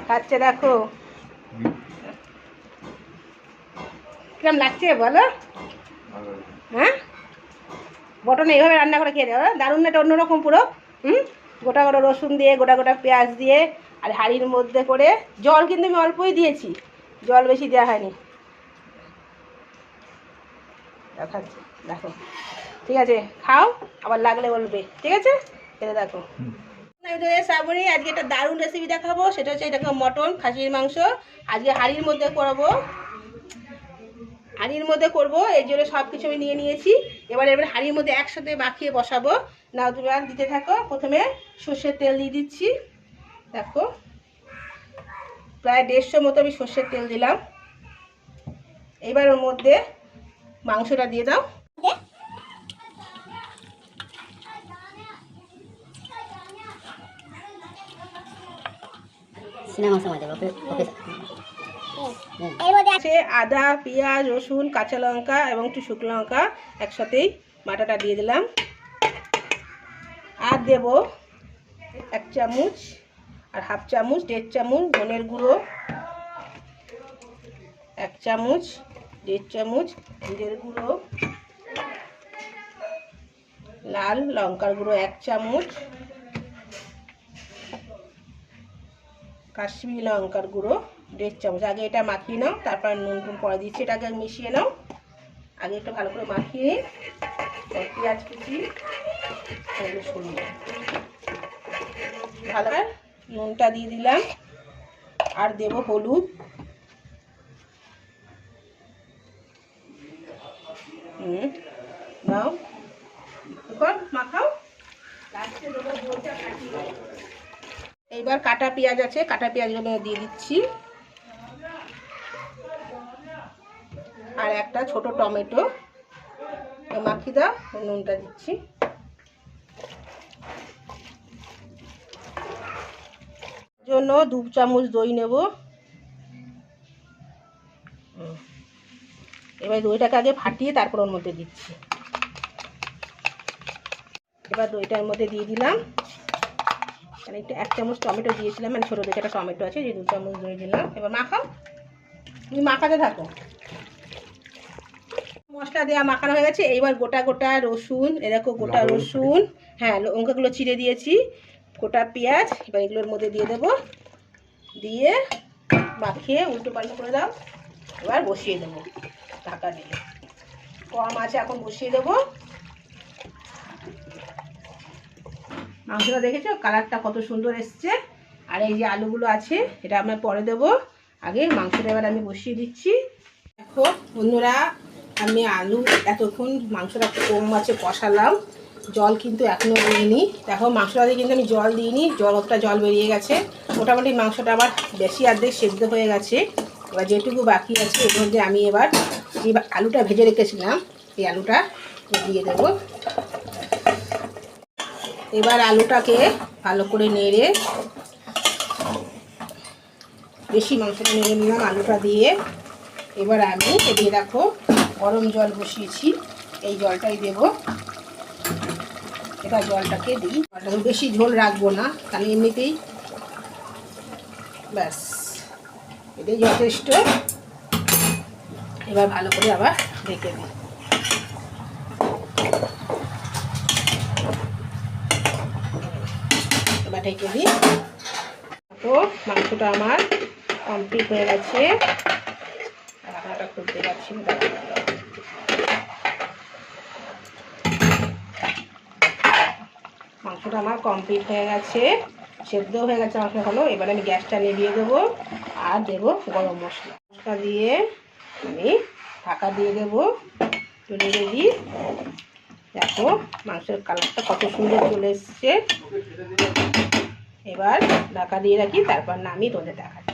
খাচ্ছে দেখো, কিরম লাগছে বলো? হ্যাঁ, বটন এইভাবে রান্না করে খেয়ে দেবো, দারুণ না? এটা অন্যরকম পুরো। গোটা গোটা রসুন দিয়ে, গোটা গোটা পেঁয়াজ দিয়ে, আর হাঁড়ির মধ্যে করে জল কিন্তু আমি অল্পই দিয়েছি, জল বেশি দেওয়া হয়নি। দেখাচ্ছি, দেখো। ঠিক আছে, খাও, আবার লাগলে বলবে, ঠিক আছে? খেতে দেখো। শ্রাবণী, আজকে একটা দারুণ রেসিপি দেখাবো, সেটা হচ্ছে এটা মটন খাসির মাংস। আজকে হাঁড়ির মধ্যে করবো, হাঁড়ির মধ্যে করবো, এই জন্য সব কিছু আমি নিয়ে নিয়েছি। এবার হাঁড়ির মধ্যে একসাথে মাখিয়ে বসাবো। নাও তুমি আর দিতে থাকো। প্রথমে সর্ষের তেল দিয়ে দিচ্ছি, দেখো প্রায় 150 মতো আমি সর্ষের তেল দিলাম। এবার ওর মধ্যে মাংসটা দিয়ে দাও। আদা, পেঁয়াজ, রসুন, কাঁচা লঙ্কা এবং একটু শুকনো লঙ্কা একসাথেই বাটাটা দিয়ে দিলাম। আর দেব 1 চামচ আর হাফ চামচ, 1.5 চামচ ধনের গুঁড়ো, 1 চামচ, 1.5 চামচ জিরের গুঁড়ো, লাল লঙ্কার গুঁড়ো 1 চামচ, কাশ্মীরি লঙ্কার গুঁড়ো 1.5 চামচ। আগে এটা মাখিয়ে নাও, তারপর নুন টুন পরে দিচ্ছি। এটাকে মিশিয়ে নাও, আগে একটু ভালো করে মাখিয়ে। পেঁয়াজ কুচি সরিয়ে ভালো করে নুনটা দিয়ে দিলাম। আর দেব হলুদ, নাও মাখাও। এইবার কাটা পেঁয়াজ আছে, কাটা পেঁয়াজগুলো দিয়ে দিচ্ছি, আর একটা ছোট টমেটো মাখিয়ে দাও। নুনটা দিচ্ছি, জন্য 2 চামচ দই নেব। এবার দইটাকে আগে ফাটিয়ে তারপর ওর মধ্যে দিচ্ছি। এবার দইটার মধ্যে দিয়ে দিলাম, মানে একটু 1 চামচ টমেটো দিয়েছিলাম, মানে ছোটো দেখে একটা টমেটো আছে, যে 2 চামচ দই দিলাম। এবার মাখাও, তুমি মাখাতে থাকো। মশলা দেওয়া মাখানো হয়ে গেছে। এইবার গোটা গোটা রসুন, এরকম গোটা রসুন, হ্যাঁ লঙ্কাগুলো চিড়ে দিয়েছি, গোটা পেঁয়াজ, এবার এগুলোর মধ্যে দিয়ে দেবো। দিয়ে মাখিয়ে উল্টো পাল্টো করে দাও। এবার বসিয়ে দেবো ঢাকা দিয়ে, কম আছে এখন বসিয়ে দেবো। মাংসটা দেখেছো কালারটা কত সুন্দর এসছে। আর এই যে আলুগুলো আছে, এটা আমরা পরে দেবো, আগে মাংসটা এবার আমি বসিয়ে দিচ্ছি। দেখো বন্ধুরা, আমি আলু এতক্ষণ মাংসটা কম আছে কষালাম, জল কিন্তু এখনও দিইনি। দেখো মাংসটাতে কিন্তু আমি জল দিইনি, অতটা জল বেরিয়ে গেছে। মোটামুটি মাংসটা আমার বেশি অর্ধেক সেদ্ধ হয়ে গেছে। এবার যেটুকু বাকি আছে এর মধ্যে আমি এবার যে আলুটা ভেজে রেখেছিলাম, এই আলুটা দিয়ে দেবো। এবার আলুটাকে ভালো করে নেড়ে, বেশি মাংসটা নেড়ে নিলাম আলুটা দিয়ে। এবার আমি এদিকে দেখো গরম জল বসিয়েছি, এই জলটাই দেব। এবার জলটাকে দিই, জলটাকে বেশি ঝোল রাখবো না, কারণ এমনিতেই ব্যাস এটাই যথেষ্ট। এবার ভালো করে আবার ঢেকে দিই। এবার ঢেকে দিই। তো মাংসটা আমার কমপ্লিট হয়ে গেছে। রান্নাটা করতে পারছি না, মাংসটা আমার কমপ্লিট হয়ে গেছে, সেদ্ধ হয়ে গেছে মাংস হলো। এবার আমি গ্যাসটা নিভিয়ে দেবো আর দেবো গরম মশলা দিয়ে আমি ঢাকা দিয়ে দেবো। চলে রেডি। দেখো মাংসের কালারটা কত সুন্দর চলে এসছে। এবার ঢাকা দিয়ে রাখি, তারপর নামিয়ে তোমাদের দেখাচ্ছি।